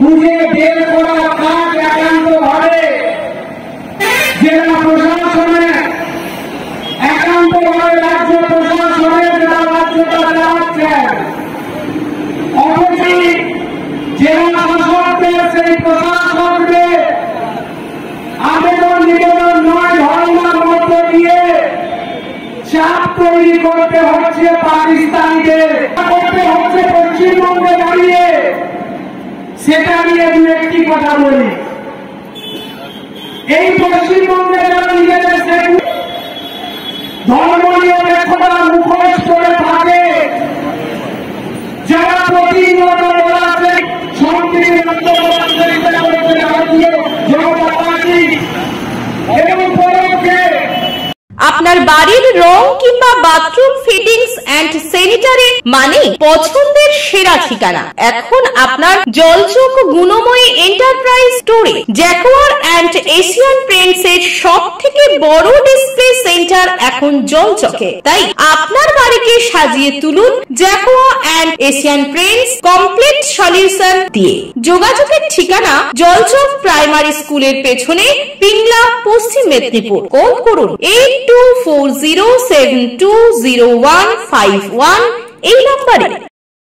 খুঁজে বের করা কাজ একান্তভাবে জেলা প্রশাসনের, একান্তভাবে রাজ্য প্রশাসনের যারা রাজ্যটা চালাচ্ছেন, অবশ্যই জেলা শাসকদের সেই প্রশাসকদের আবেদন নিবেদন নয় ধর্মার মধ্য দিয়ে চাপ তৈরি করতে হচ্ছে পাকিস্তানিদের, করতে হচ্ছে পশ্চিমবঙ্গে দাঁড়িয়ে। সেটা নিয়ে দু একটি কথা বলি। এই পশ্চিমবঙ্গে যারা নিজেদের ধর্ম নিরপেক্ষতা মুখোশ করে থাকে, যারা প্রতিনিয়ত বলাচ্ছেন সম্প্রীতি ভারতীয় জনতা পার্টি এবং পরোক্ষে আপনার বাড়ির রং কিংবা বাথরুম ফিটিংস এন্ড স্যানিটারি মানে পছন্দের সেরা ঠিকানা এখন আপনার জলচক গুণময়ী এন্টারপ্রাইজ স্টোরে। জ্যাকোয়ার এন্ড এশিয়ান পেইন্টস এর সবথেকে বড় ডিসপ্লে সেন্টার এখন জলচকে, তাই আপনার বাড়িকে সাজিয়ে তুলুন Jaquar and Asian Paints complete solution দিয়ে। যোগাযোগের ঠিকানা জলচক প্রাইমারি স্কুলের পেছনে, পিংলা, পশ্চিম মেদিনীপুর। কল করুন 8240720151 এই নম্বরে।